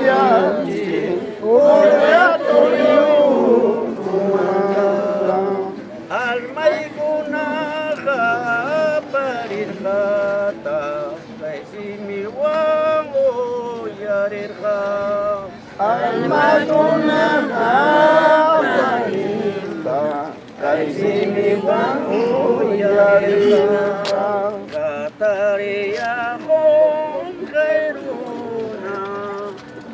yachi uratoyu almaykunaqa parirqata kaysimi wangu yarirqa almaykunaqa parirqa kaysimi wangu yarirqa katariyaqon kayruna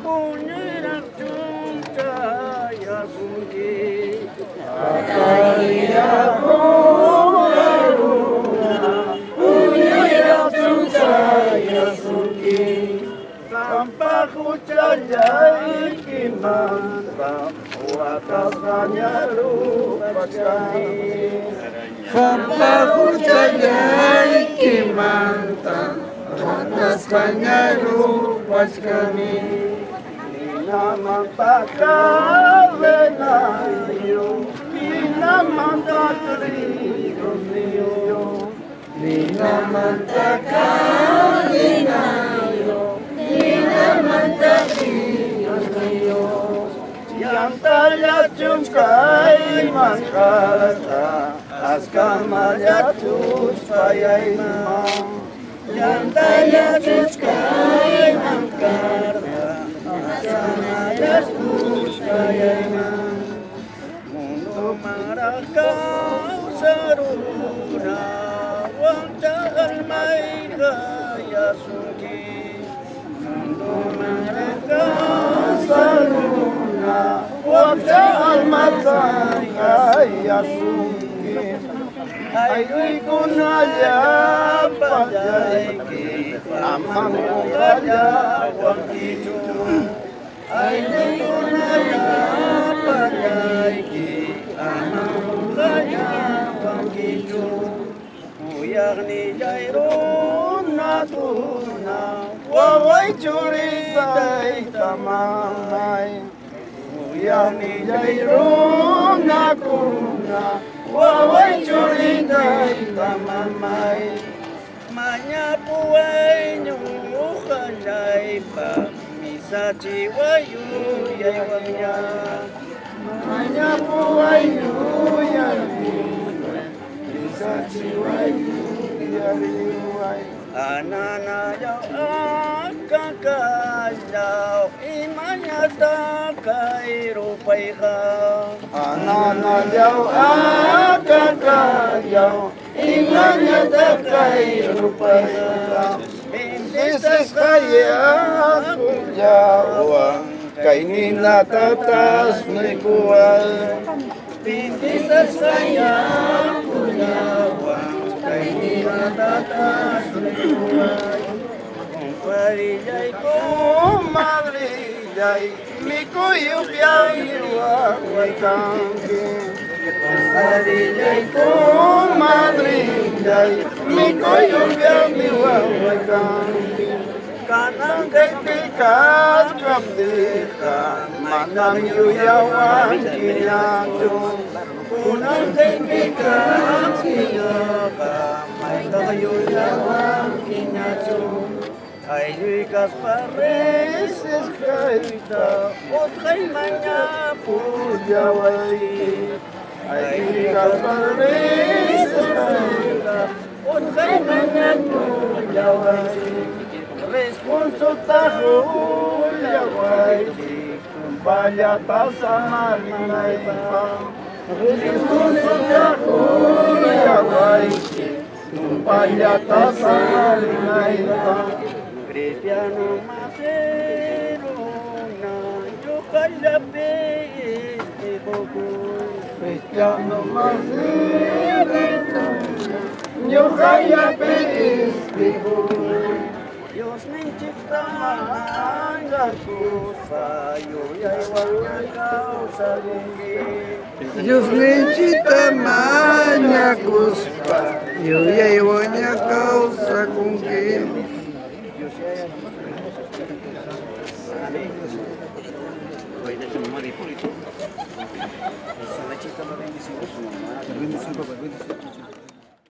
puñuyraq chunchayasunki katariyaqon kayruna puñuyraq chunchayasunki Sampah hujayaikimanta watasanya lupachkani Sampah hujayaikimanta watasanya lupachkani Ninamantaka venayo Ninamantaka riyo Ninamantaka venayo yang tanya cungkai mangkata askamanya cuspai mang yang tanya cungkai mangkata askamanya cuspai mang mundo marah kau saruna wang jalan mai gaya suki mereka saruna wajah matanya yasungi aidui kunaya pajaiki amang raja wakicu aidui kunaya pajaiki amang raja wakicu uyagni jairun natuna Wawai curi dai tamai Uyani jairun nakuna Wawai curi dai tamai Manya puai nyuhanai pa Misa ciwayu yaiwanya Manya puai nyuyani Misa ciwayu yaiwanya Anana jau kakajau imanya takai rupaiha Anana jau kakajau imanya takai rupaiha Bintis kaya kujawa kainina tatas nikual Bintis kaya kujawa kainina tatas nikual Parijay ko madrijay mikuyu biyahiwa wakangi Parijay ko madrijay mikuyu biyahiwa wakangi Kanang kay pikas kapdika manang yuyawan kinyato Kunang kay pikas kiyaka may kayuyawan kinyato Ay Lucas Pares escaita, otra mañana pujawali. Ay Lucas Pares escaita, otra mañana pujawali. Responso tajo yawali, kumbaya tasa malinay pa. Responso tajo yawali, kumbaya tasa malinay pa. Cristiano Macero na yo kalape este poco Cristiano Macero yo kalape este poco Dios me ciptakan causa yo ya igual causa Dios me ciptakan causa yo ya igual causa con que Hoy de su mamá de Hipólito. Esa la chica la bendición. La bendición, papá, bendición.